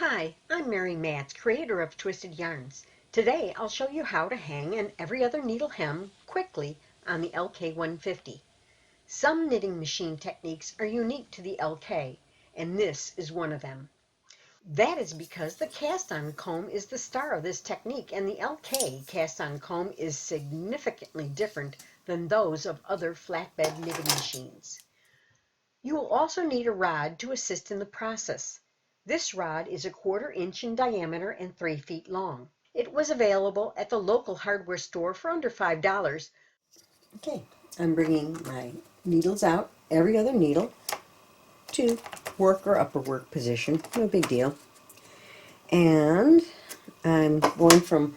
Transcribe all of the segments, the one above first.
Hi, I'm Mary Matz, creator of Twisted Yarns. Today I'll show you how to hang an every other needle hem quickly on the LK150. Some knitting machine techniques are unique to the LK, and this is one of them. That is because the cast-on comb is the star of this technique, and the LK cast-on comb is significantly different than those of other flatbed knitting machines. You will also need a rod to assist in the process. This rod is 1/4 inch in diameter and 3 feet long. It was available at the local hardware store for under $5. Okay, I'm bringing my needles out, every other needle, to work or upper work position, no big deal. And I'm going from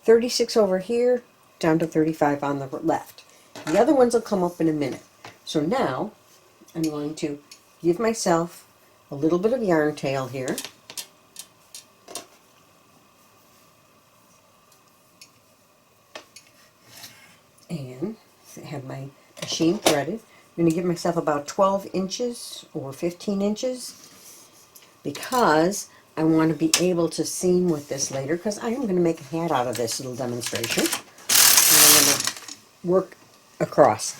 36 over here down to 35 on the left. The other ones will come up in a minute. So now I'm going to give myself a little bit of yarn tail here. And have my machine threaded. I'm going to give myself about 12 inches or 15 inches because I want to be able to seam with this later, because I am going to make a hat out of this little demonstration. And I'm going to work across.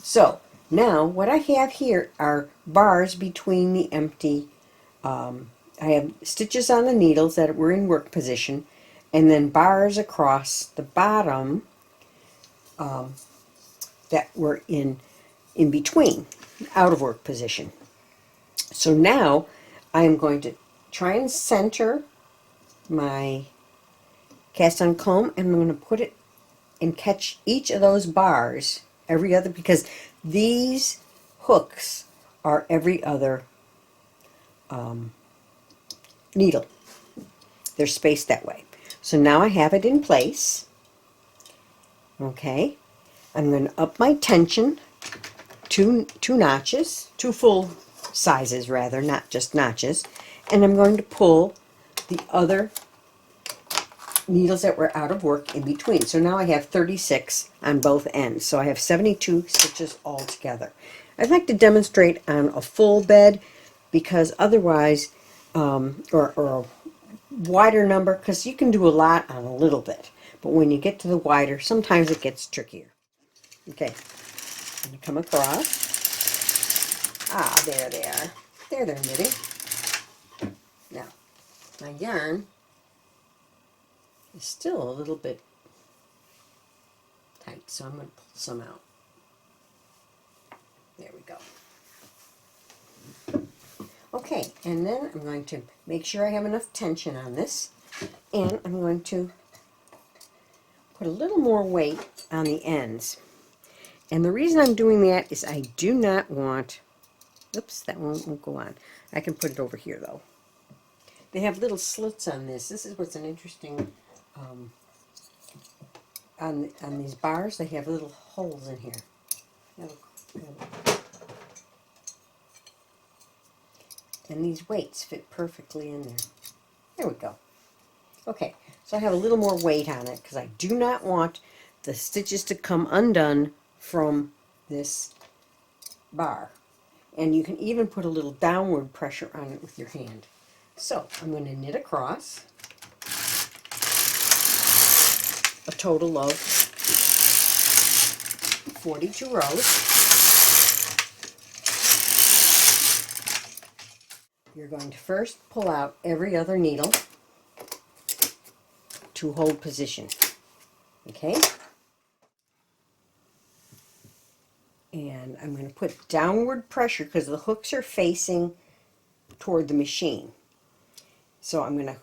So now what I have here are bars between the empty, I have stitches on the needles that were in work position, and then bars across the bottom that were in between, out of work position. So now I am going to try and center my cast on comb, and I'm going to put it and catch each of those bars every other, because these hooks are every other needle. They're spaced that way. So now I have it in place. Okay, I'm going to up my tension two notches, two full sizes rather, not just notches, and I'm going to pull the other needles that were out of work in between. So now I have 36 on both ends. So I have 72 stitches all together. I'd like to demonstrate on a full bed, because otherwise, or a wider number, because you can do a lot on a little bit. But when you get to the wider, sometimes it gets trickier. Okay, I'm going to come across. Ah, there they are. There they're knitting. Now, my yarn is still a little bit tight, so I'm going to pull some out. There we go. Okay, and then I'm going to make sure I have enough tension on this, and I'm going to put a little more weight on the ends. And the reason I'm doing that is I do not want, oops, that one won't go on. I can put it over here though. They have little slits on this. This is what's an interesting, on these bars, they have little holes in here. And these weights fit perfectly in there. There we go. Okay, so I have a little more weight on it because I do not want the stitches to come undone from this bar. And you can even put a little downward pressure on it with your hand. So I'm going to knit across a total of 42 rows. You're going to first pull out every other needle to hold position. Okay? And I'm going to put downward pressure because the hooks are facing toward the machine. So I'm going to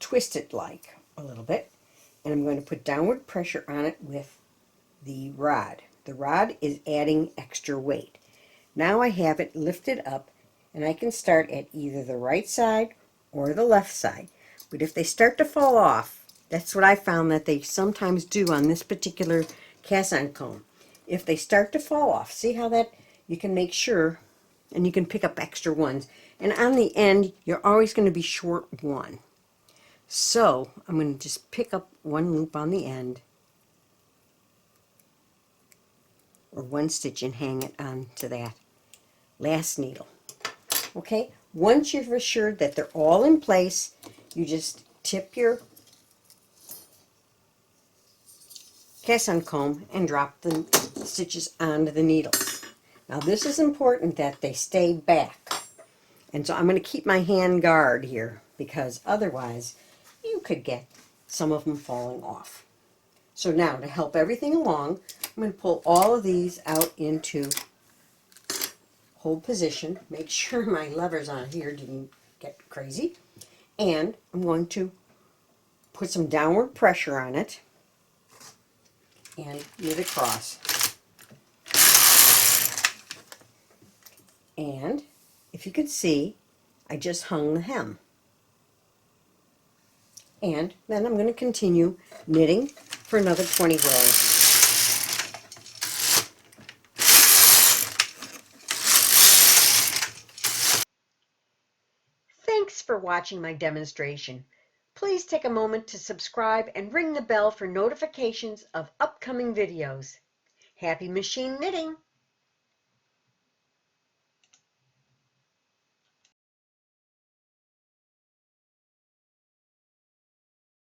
twist it like a little bit, and I'm going to put downward pressure on it with the rod. The rod is adding extra weight. Now I have it lifted up, and I can start at either the right side or the left side. But if they start to fall off, that's what I found that they sometimes do on this particular cast-on comb. If they start to fall off, see how that, you can make sure, and you can pick up extra ones. And on the end, you're always going to be short one. So I'm going to just pick up one loop on the end, or one stitch, and hang it onto that last needle. Okay, Once you've assured that they're all in place, you just tip your cast-on comb and drop the stitches onto the needles. Now this is important that they stay back. And so I'm going to keep my hand guard here because otherwise you could get some of them falling off. So now to help everything along, I'm going to pull all of these out into hold position. Make sure my levers on here didn't get crazy. And I'm going to put some downward pressure on it and knit across. And if you could see, I just hung the hem. And then I'm going to continue knitting for another 20 rows. Thanks for watching my demonstration. Please take a moment to subscribe and ring the bell for notifications of upcoming videos. Happy machine knitting!